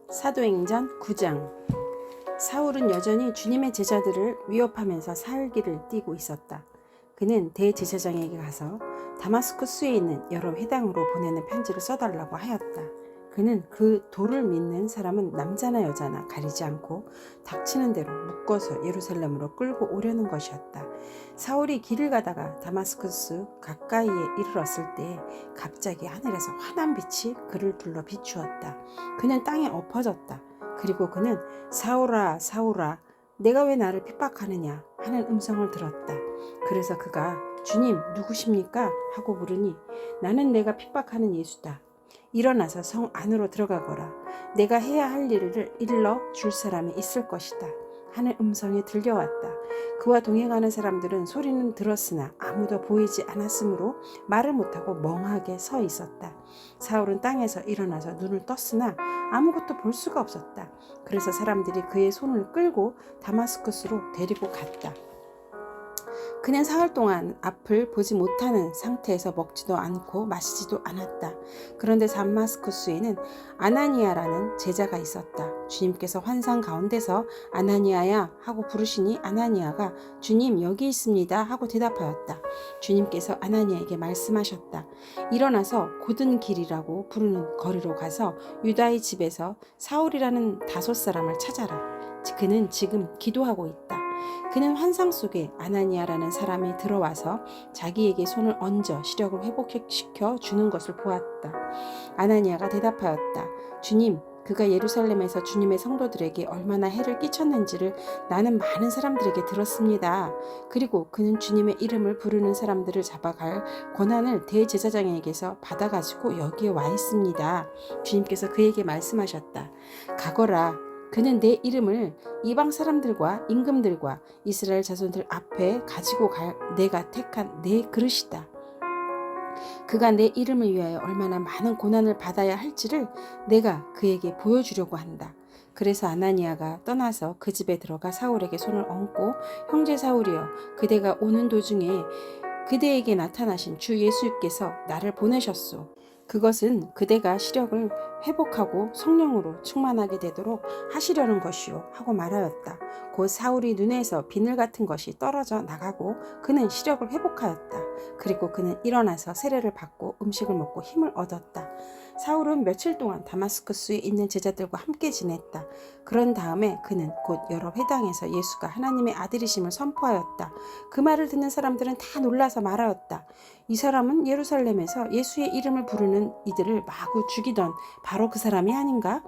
사도행전 9장. 사울은 여전히 주님의 제자들을 위협하면서 살길을 띠고 있었다. 그는 대제사장에게 가서 다마스쿠스에 있는 여러 회당으로 보내는 편지를 써달라고 하였다. 그는 그 도를 믿는 사람은 남자나 여자나 가리지 않고 닥치는 대로 묶어서 예루살렘으로 끌고 오려는 것이었다. 사울이 길을 가다가 다마스쿠스 가까이에 이르렀을 때 갑자기 하늘에서 환한 빛이 그를 둘러 비추었다. 그는 땅에 엎어졌다. 그리고 그는 사울아 사울아 내가 왜 나를 핍박하느냐 하는 음성을 들었다. 그래서 그가 주님 누구십니까? 하고 물으니 나는 내가 핍박하는 예수다. 일어나서 성 안으로 들어가거라. 내가 해야 할 일을 일러 줄 사람이 있을 것이다. 하는 음성이 들려왔다. 그와 동행하는 사람들은 소리는 들었으나 아무도 보이지 않았으므로 말을 못하고 멍하게 서 있었다. 사울은 땅에서 일어나서 눈을 떴으나 아무것도 볼 수가 없었다. 그래서 사람들이 그의 손을 끌고 다마스쿠스로 데리고 갔다. 그는 사흘 동안 앞을 보지 못하는 상태에서 먹지도 않고 마시지도 않았다. 그런데 다마스쿠스에는 아나니아라는 제자가 있었다. 주님께서 환상 가운데서 아나니아야 하고 부르시니 아나니아가 주님 여기 있습니다 하고 대답하였다. 주님께서 아나니아에게 말씀하셨다. 일어나서 곧은 길이라고 부르는 거리로 가서 유다의 집에서 사울이라는 다섯 사람을 찾아라. 그는 지금 기도하고 있다. 그는 환상 속에 아나니아라는 사람이 들어와서 자기에게 손을 얹어 시력을 회복시켜 주는 것을 보았다. 아나니아가 대답하였다. 주님, 그가 예루살렘에서 주님의 성도들에게 얼마나 해를 끼쳤는지를 나는 많은 사람들에게 들었습니다. 그리고 그는 주님의 이름을 부르는 사람들을 잡아갈 권한을 대제사장에게서 받아가지고 여기에 와 있습니다. 주님께서 그에게 말씀하셨다. 가거라. 그는 내 이름을 이방 사람들과 임금들과 이스라엘 자손들 앞에 가지고 갈 내가 택한 내 그릇이다. 그가 내 이름을 위하여 얼마나 많은 고난을 받아야 할지를 내가 그에게 보여주려고 한다. 그래서 아나니아가 떠나서 그 집에 들어가 사울에게 손을 얹고 형제 사울이여 그대가 오는 도중에 그대에게 나타나신 주 예수께서 나를 보내셨소. 그것은 그대가 시력을 회복하고 성령으로 충만하게 되도록 하시려는 것이요 하고 말하였다. 곧 사울이 눈에서 비늘 같은 것이 떨어져 나가고 그는 시력을 회복하였다. 그리고 그는 일어나서 세례를 받고 음식을 먹고 힘을 얻었다. 사울은 며칠 동안 다마스쿠스에 있는 제자들과 함께 지냈다. 그런 다음에 그는 곧 여러 회당에서 예수가 하나님의 아들이심을 선포하였다. 그 말을 듣는 사람들은 다 놀라서 말하였다. 이 사람은 예루살렘에서 예수의 이름을 부르는 이들을 마구 죽이던 바로 그 사람이 아닌가?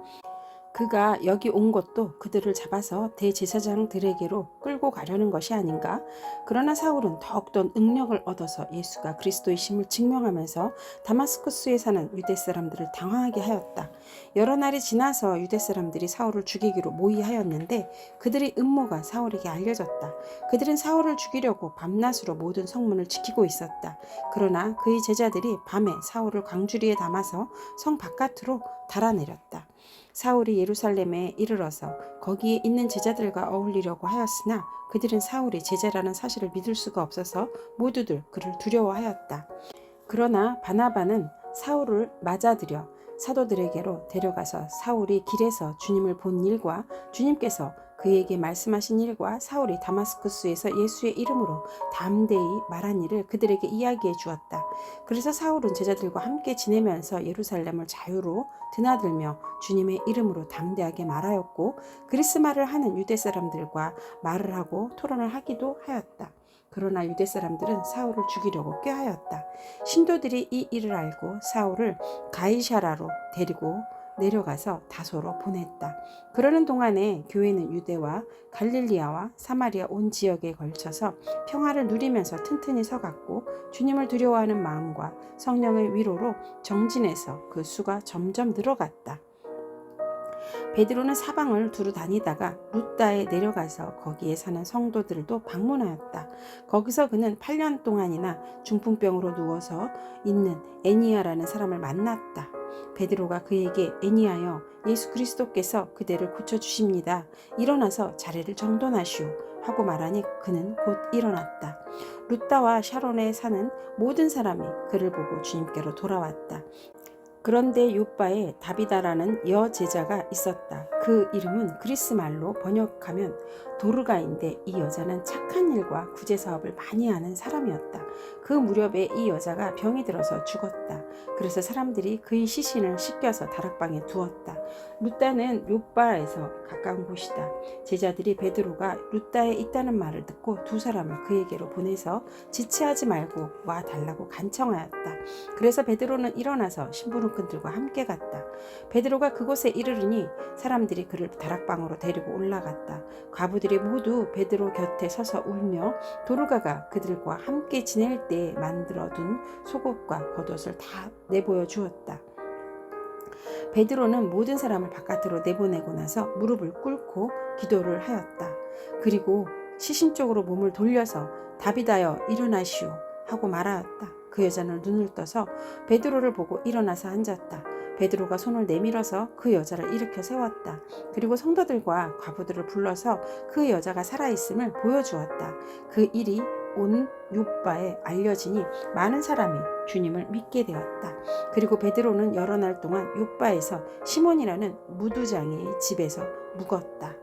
그가 여기 온 것도 그들을 잡아서 대제사장들에게로 끌고 가려는 것이 아닌가? 그러나 사울은 더욱더 능력을 얻어서 예수가 그리스도이심을 증명하면서 다마스쿠스에 사는 유대 사람들을 당황하게 하였다. 여러 날이 지나서 유대 사람들이 사울을 죽이기로 모의하였는데 그들의 음모가 사울에게 알려졌다. 그들은 사울을 죽이려고 밤낮으로 모든 성문을 지키고 있었다. 그러나 그의 제자들이 밤에 사울을 광주리에 담아서 성 바깥으로 달아내렸다. 사울이 예루살렘에 이르러서 거기에 있는 제자들과 어울리려고 하였으나 그들은 사울이 제자라는 사실을 믿을 수가 없어서 모두들 그를 두려워하였다. 그러나 바나바는 사울을 맞아들여 사도들에게로 데려가서 사울이 길에서 주님을 본 일과 주님께서 그에게 말씀하신 일과 사울이 다마스쿠스에서 예수의 이름으로 담대히 말한 일을 그들에게 이야기해 주었다. 그래서 사울은 제자들과 함께 지내면서 예루살렘을 자유로 드나들며 주님의 이름으로 담대하게 말하였고 그리스 말을 하는 유대 사람들과 말을 하고 토론을 하기도 하였다. 그러나 유대 사람들은 사울을 죽이려고 꾀하였다. 신도들이 이 일을 알고 사울을 가이사라로 데리고 내려가서 다소로 보냈다. 그러는 동안에 교회는 유대와 갈릴리아와 사마리아 온 지역에 걸쳐서 평화를 누리면서 튼튼히 서갔고 주님을 두려워하는 마음과 성령의 위로로 정진해서 그 수가 점점 늘어갔다. 베드로는 사방을 두루 다니다가 루다에 내려가서 거기에 사는 성도들도 방문하였다. 거기서 그는 8년 동안이나 중풍병으로 누워서 있는 애니아라는 사람을 만났다. 베드로가 그에게 애니아여 예수 그리스도께서 그대를 고쳐주십니다. 일어나서 자리를 정돈하시오 하고 말하니 그는 곧 일어났다. 루다와 샤론에 사는 모든 사람이 그를 보고 주님께로 돌아왔다. 그런데 요빠에 다비다라는 여제자가 있었다. 그 이름은 그리스 말로 번역하면 도르가인데 이 여자는 착한 일과 구제 사업을 많이 하는 사람이었다. 그 무렵에 이 여자가 병이 들어서 죽었다. 그래서 사람들이 그의 시신을 씻겨서 다락방에 두었다. 루다는 요빠에서 가까운 곳이다. 제자들이 베드로가 루다에 있다는 말을 듣고 두 사람을 그에게로 보내서 지체하지 말고 와 달라고 간청하였다. 그래서 베드로는 일어나서 심부름꾼들과 함께 갔다. 베드로가 그곳에 이르르니 사람들이 그를 다락방으로 데리고 올라갔다. 과부들이 모두 베드로 곁에 서서 울며 도르가가 그들과 함께 지낼 때에 만들어둔 속옷과 겉옷을 다 내보여 주었다. 베드로는 모든 사람을 바깥으로 내보내고 나서 무릎을 꿇고 기도를 하였다. 그리고 시신 쪽으로 몸을 돌려서 다비다여 일어나시오 하고 말하였다. 그 여자는 눈을 떠서 베드로를 보고 일어나서 앉았다. 베드로가 손을 내밀어서 그 여자를 일으켜 세웠다. 그리고 성도들과 과부들을 불러서 그 여자가 살아있음을 보여주었다. 그 일이 온 요빠에 알려지니 많은 사람이 주님을 믿게 되었다. 그리고 베드로는 여러 날 동안 요빠에서 시몬이라는 무두장의 집에서 묵었다.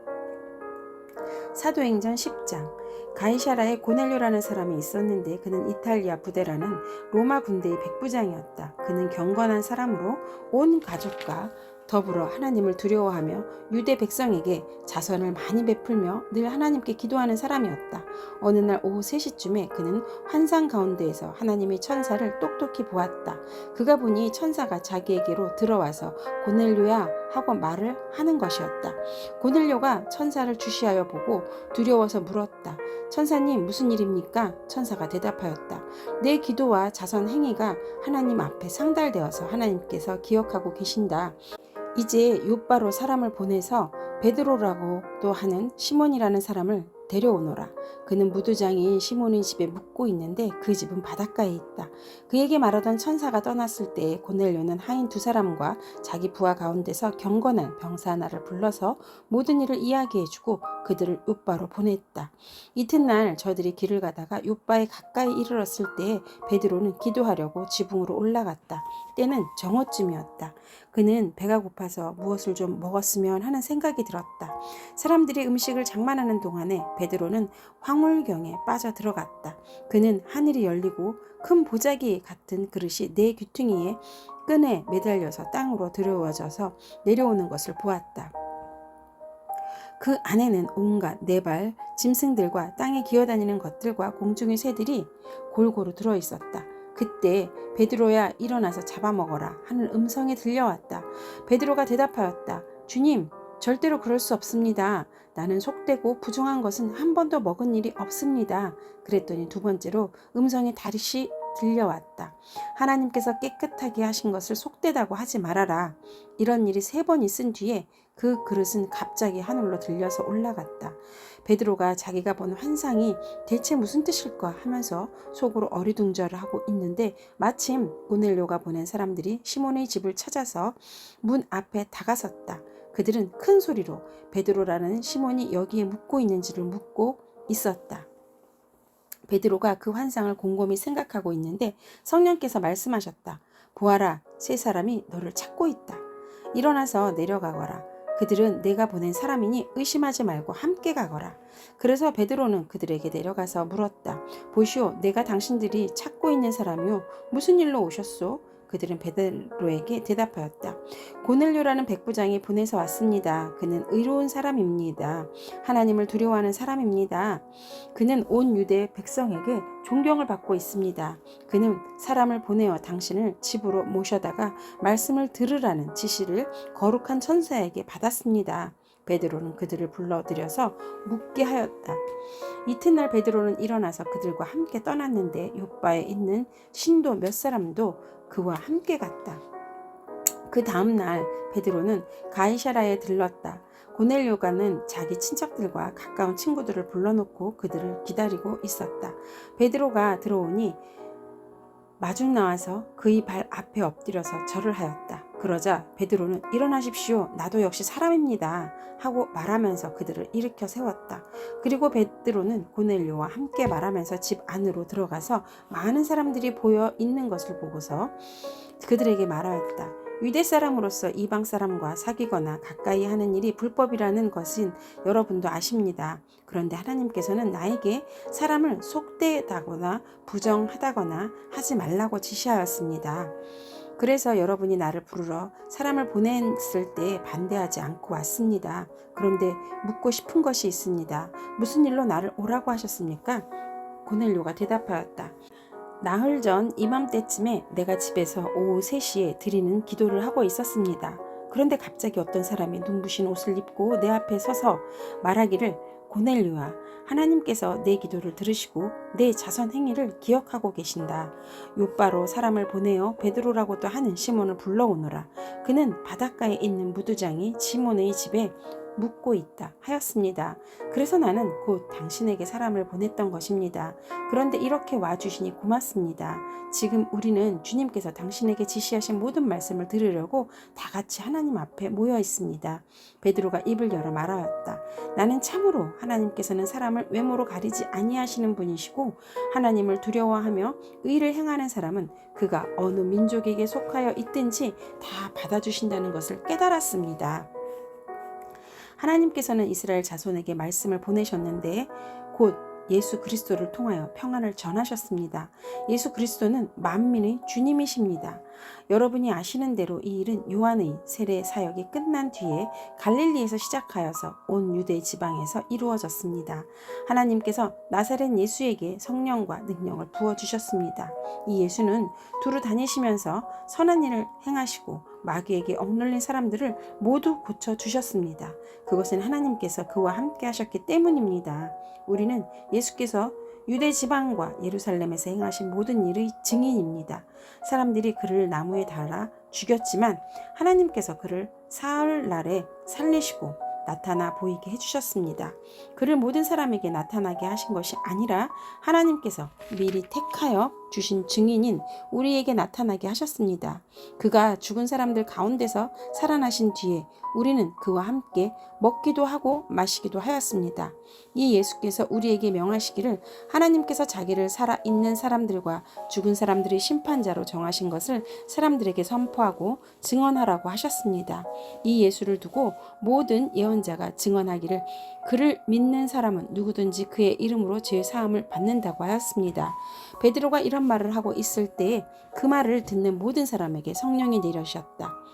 사도행전 10장. 가이사라에 고넬료라는 사람이 있었는데 그는 이탈리아 부대라는 로마 군대의 백부장이었다. 그는 경건한 사람으로 온 가족과 더불어 하나님을 두려워하며 유대 백성에게 자선을 많이 베풀며 늘 하나님께 기도하는 사람이었다. 어느 날 오후 3시쯤에 그는 환상 가운데에서 하나님의 천사를 똑똑히 보았다. 그가 보니 천사가 자기에게로 들어와서 고넬료야 하고 말을 하는 것이었다. 고넬료가 천사를 주시하여 보고 두려워서 물었다. 천사님, 무슨 일입니까? 천사가 대답하였다. 내 기도와 자선 행위가 하나님 앞에 상달되어서 하나님께서 기억하고 계신다. 이제 요빠로 사람을 보내서 베드로라고도 하는 시몬이라는 사람을 데려오너라. 그는 무두장인 시몬의 집에 묵고 있는데 그 집은 바닷가에 있다. 그에게 말하던 천사가 떠났을 때에 고넬료는 하인 2사람과 자기 부하 가운데서 경건한 병사 하나를 불러서 모든 일을 이야기해주고 그들을 요빠로 보냈다. 이튿날 저들이 길을 가다가 요빠에 가까이 이르렀을 때에 베드로는 기도하려고 지붕으로 올라갔다. 때는 정오쯤이었다. 그는 배가 고파서 무엇을 좀 먹었으면 하는 생각이 들었다. 사람들이 음식을 장만하는 동안에 베드로는 황홀경에 빠져 들어갔다. 그는 하늘이 열리고 큰 보자기 같은 그릇이 네 귀퉁이에 끈에 매달려서 땅으로 들여워져서 내려오는 것을 보았다. 그 안에는 온갖 네발 짐승들과 땅에 기어다니는 것들과 공중의 새들이 골고루 들어있었다. 그때 베드로야 일어나서 잡아먹어라 하는 음성이 들려왔다. 베드로가 대답하였다. 주님, 절대로 그럴 수 없습니다. 나는 속되고 부정한 것은 한 번도 먹은 일이 없습니다. 그랬더니 2번째로 음성이 다시 들려왔다. 하나님께서 깨끗하게 하신 것을 속되다고 하지 말아라. 이런 일이 3번 있은 뒤에 그 그릇은 갑자기 하늘로 들려서 올라갔다. 베드로가 자기가 본 환상이 대체 무슨 뜻일까 하면서 속으로 어리둥절을 하고 있는데 마침 고넬료가 보낸 사람들이 시몬의 집을 찾아서 문 앞에 다가섰다. 그들은 큰 소리로 베드로라는 시몬이 여기에 묵고 있는지를 묻고 있었다. 베드로가 그 환상을 곰곰이 생각하고 있는데 성령께서 말씀하셨다. 보아라, 3사람이 너를 찾고 있다. 일어나서 내려가거라. 그들은 내가 보낸 사람이니 의심하지 말고 함께 가거라. 그래서 베드로는 그들에게 내려가서 물었다. 보시오, 내가 당신들이 찾고 있는 사람이요. 무슨 일로 오셨소? 그들은 베드로에게 대답하였다. 고넬료라는 백부장이 보내서 왔습니다. 그는 의로운 사람입니다. 하나님을 두려워하는 사람입니다. 그는 온 유대 백성에게 존경을 받고 있습니다. 그는 사람을 보내어 당신을 집으로 모셔다가 말씀을 들으라는 지시를 거룩한 천사에게 받았습니다. 베드로는 그들을 불러들여서 묻게 하였다. 이튿날 베드로는 일어나서 그들과 함께 떠났는데 요빠에 있는 신도 몇 사람도 그와 함께 갔다. 그 다음날 베드로는 가이사라에 들렀다. 고넬료가는 자기 친척들과 가까운 친구들을 불러놓고 그들을 기다리고 있었다. 베드로가 들어오니 마중 나와서 그의 발 앞에 엎드려서 절을 하였다. 그러자 베드로는 일어나십시오. 나도 역시 사람입니다. 하고 말하면서 그들을 일으켜 세웠다. 그리고 베드로는 고넬료와 함께 말하면서 집 안으로 들어가서 많은 사람들이 보여 있는 것을 보고서 그들에게 말하였다. 유대 사람으로서 이방 사람과 사귀거나 가까이 하는 일이 불법이라는 것은 여러분도 아십니다. 그런데 하나님께서는 나에게 사람을 속되다거나 부정하다거나 하지 말라고 지시하였습니다. 그래서 여러분이 나를 부르러 사람을 보냈을 때 반대하지 않고 왔습니다. 그런데 묻고 싶은 것이 있습니다. 무슨 일로 나를 오라고 하셨습니까? 고넬료가 대답하였다. 나흘 전 이맘때쯤에 내가 집에서 오후 3시에 드리는 기도를 하고 있었습니다. 그런데 갑자기 어떤 사람이 눈부신 옷을 입고 내 앞에 서서 말하기를, 고넬료야, 하나님께서 내 기도를 들으시고 내 자선 행위를 기억하고 계신다. 요바로 사람을 보내어 베드로라고도 하는 시몬을 불러오너라. 그는 바닷가에 있는 무두장이 시몬의 집에 묵고 있다 하였습니다. 그래서 나는 곧 당신에게 사람을 보냈던 것입니다. 그런데 이렇게 와주시니 고맙습니다. 지금 우리는 주님께서 당신에게 지시하신 모든 말씀을 들으려고 다 같이 하나님 앞에 모여 있습니다. 베드로가 입을 열어 말하였다. 나는 참으로 하나님께서는 사람을 외모로 가리지 아니하시는 분이시고 하나님을 두려워하며 의를 행하는 사람은 그가 어느 민족에게 속하여 있든지 다 받아주신다는 것을 깨달았습니다. 하나님께서는 이스라엘 자손에게 말씀을 보내셨는데 곧 예수 그리스도를 통하여 평안을 전하셨습니다. 예수 그리스도는 만민의 주님이십니다. 여러분이 아시는 대로 이 일은 요한의 세례 사역이 끝난 뒤에 갈릴리에서 시작하여서 온 유대 지방에서 이루어졌습니다. 하나님께서 나사렛 예수에게 성령과 능력을 부어주셨습니다. 이 예수는 두루 다니시면서 선한 일을 행하시고 마귀에게 억눌린 사람들을 모두 고쳐주셨습니다. 그것은 하나님께서 그와 함께 하셨기 때문입니다. 우리는 예수께서 유대 지방과 예루살렘에서 행하신 모든 일의 증인입니다. 사람들이 그를 나무에 달아 죽였지만 하나님께서 그를 사흘날에 살리시고 나타나 보이게 해주셨습니다. 그를 모든 사람에게 나타나게 하신 것이 아니라 하나님께서 미리 택하여 주신 증인인 우리에게 나타나게 하셨습니다. 그가 죽은 사람들 가운데서 살아나신 뒤에 우리는 그와 함께 먹기도 하고 마시기도 하였습니다. 이 예수께서 우리에게 명하시기를 하나님께서 자기를 살아있는 사람들과 죽은 사람들의 심판자로 정하신 것을 사람들에게 선포하고 증언하라고 하셨습니다. 이 예수를 두고 모든 예언자가 증언하기를 그를 믿는 사람은 누구든지 그의 이름으로 죄 사함을 받는다고 하였습니다. 베드로가 이런 말을 하고 있을 때에 그 말을 듣는 모든 사람에게 성령이 내려오셨다.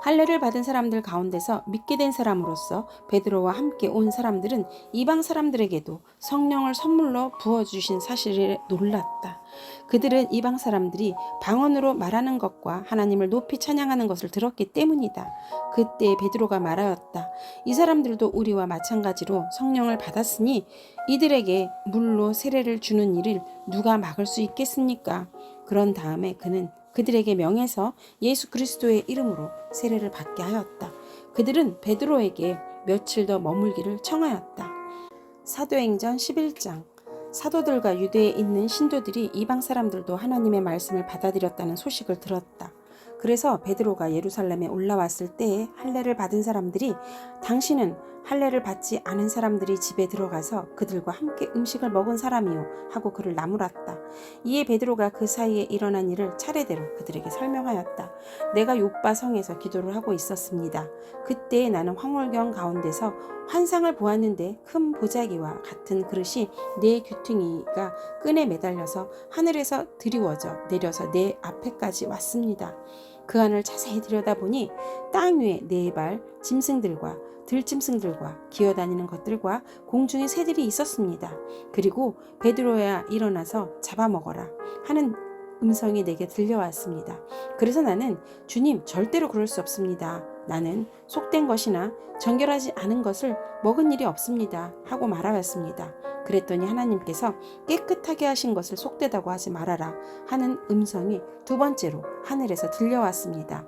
할례를 받은 사람들 가운데서 믿게 된 사람으로서 베드로와 함께 온 사람들은 이방 사람들에게도 성령을 선물로 부어주신 사실에 놀랐다. 그들은 이방 사람들이 방언으로 말하는 것과 하나님을 높이 찬양하는 것을 들었기 때문이다. 그때 베드로가 말하였다. 이 사람들도 우리와 마찬가지로 성령을 받았으니 이들에게 물로 세례를 주는 일을 누가 막을 수 있겠습니까? 그런 다음에 그는 그들에게 명해서 예수 그리스도의 이름으로 세례를 받게 하였다. 그들은 베드로에게 며칠 더 머물기를 청하였다. 사도행전 11장. 사도들과 유대에 있는 신도들이 이방 사람들도 하나님의 말씀을 받아들였다는 소식을 들었다. 그래서 베드로가 예루살렘에 올라왔을 때에 할례를 받은 사람들이 당신은 할례를 받지 않은 사람들이 집에 들어가서 그들과 함께 음식을 먹은 사람이요 하고 그를 나무랐다. 이에 베드로가 그 사이에 일어난 일을 차례대로 그들에게 설명하였다. 내가 요빠 성에서 기도를 하고 있었습니다. 그때 나는 황홀경 가운데서 환상을 보았는데 큰 보자기와 같은 그릇이 네 귀퉁이가 끈에 매달려서 하늘에서 드리워져 내려서 내 앞에까지 왔습니다. 그 안을 자세히 들여다보니 땅 위에 4발 짐승들과 들짐승들과 기어다니는 것들과 공중에 새들이 있었습니다. 그리고 베드로야 일어나서 잡아먹어라 하는 음성이 내게 들려왔습니다. 그래서 나는 주님 절대로 그럴 수 없습니다. 나는 속된 것이나 정결하지 않은 것을 먹은 일이 없습니다 하고 말하였습니다. 그랬더니 하나님께서 깨끗하게 하신 것을 속되다고 하지 말아라 하는 음성이 2번째로 하늘에서 들려왔습니다.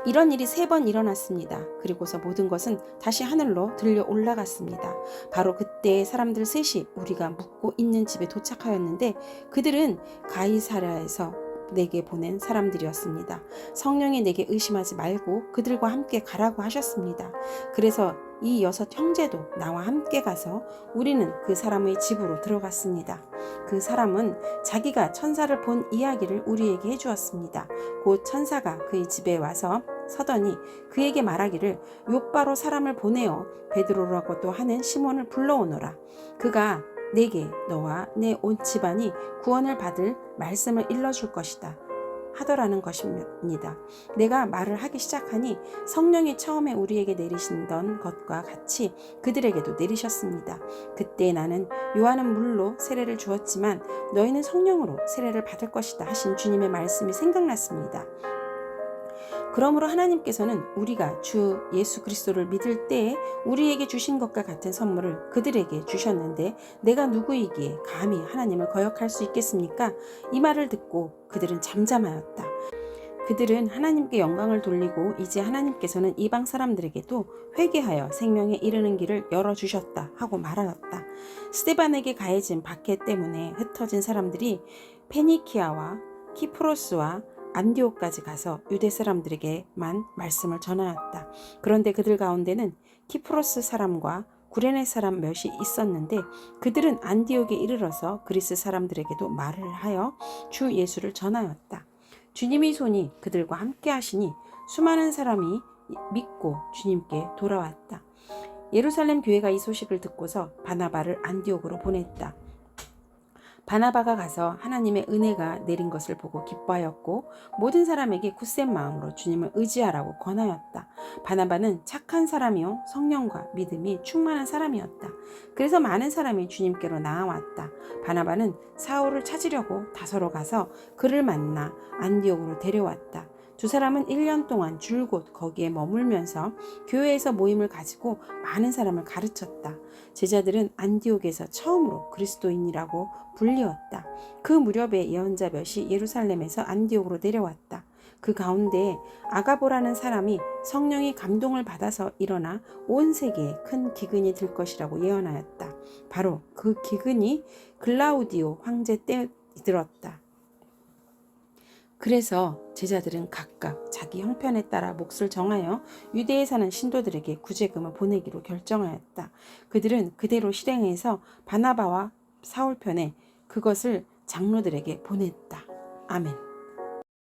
이런 일이 3번 일어났습니다. 그리고서 모든 것은 다시 하늘로 들려 올라갔습니다. 바로 그때 사람들 셋이 우리가 묵고 있는 집에 도착하였는데 그들은 가이사랴에서 내게 보낸 사람들이었습니다. 성령이 내게 의심하지 말고 그들과 함께 가라고 하셨습니다. 그래서 이 6 형제도 나와 함께 가서 우리는 그 사람의 집으로 들어갔습니다. 그 사람은 자기가 천사를 본 이야기를 우리에게 해주었습니다. 곧 천사가 그의 집에 와서 서더니 그에게 말하기를 욥바로 사람을 보내어 베드로라고도 하는 시몬을 불러오너라. 그가 내게 너와 내 온 집안이 구원을 받을 말씀을 일러줄 것이다 하더라는 것입니다. 내가 말을 하기 시작하니 성령이 처음에 우리에게 내리신던 것과 같이 그들에게도 내리셨습니다. 그때 나는 요한은 물로 세례를 주었지만 너희는 성령으로 세례를 받을 것이다 하신 주님의 말씀이 생각났습니다. 그러므로 하나님께서는 우리가 주 예수 그리스도를 믿을 때에 우리에게 주신 것과 같은 선물을 그들에게 주셨는데 내가 누구이기에 감히 하나님을 거역할 수 있겠습니까? 이 말을 듣고 그들은 잠잠하였다. 그들은 하나님께 영광을 돌리고 이제 하나님께서는 이방 사람들에게도 회개하여 생명에 이르는 길을 열어주셨다 하고 말하였다. 스데반에게 가해진 박해 때문에 흩어진 사람들이 페니키아와 키프로스와 안디옥까지 가서 유대 사람들에게만 말씀을 전하였다. 그런데 그들 가운데는 키프로스 사람과 구레네 사람 몇이 있었는데 그들은 안디옥에 이르러서 그리스 사람들에게도 말을 하여 주 예수를 전하였다. 주님의 손이 그들과 함께 하시니 수많은 사람이 믿고 주님께 돌아왔다. 예루살렘 교회가 이 소식을 듣고서 바나바를 안디옥으로 보냈다. 바나바가 가서 하나님의 은혜가 내린 것을 보고 기뻐하였고 모든 사람에게 굳센 마음으로 주님을 의지하라고 권하였다. 바나바는 착한 사람이요 성령과 믿음이 충만한 사람이었다. 그래서 많은 사람이 주님께로 나아왔다. 바나바는 사울을 찾으려고 다소로 가서 그를 만나 안디옥으로 데려왔다. 두 사람은 1년 동안 줄곧 거기에 머물면서 교회에서 모임을 가지고 많은 사람을 가르쳤다. 제자들은 안디옥에서 처음으로 그리스도인이라고 불리었다. 그 무렵에 예언자 몇이 예루살렘에서 안디옥으로 내려왔다. 그 가운데 아가보라는 사람이 성령의 감동을 받아서 일어나 온 세계에 큰 기근이 들 것이라고 예언하였다. 바로 그 기근이 글라우디오 황제 때 들었다. 그래서 제자들은 각각 자기 형편에 따라 몫을 정하여 유대에 사는 신도들에게 구제금을 보내기로 결정하였다. 그들은 그대로 실행해서 바나바와 사울 편에 그것을 장로들에게 보냈다. 아멘.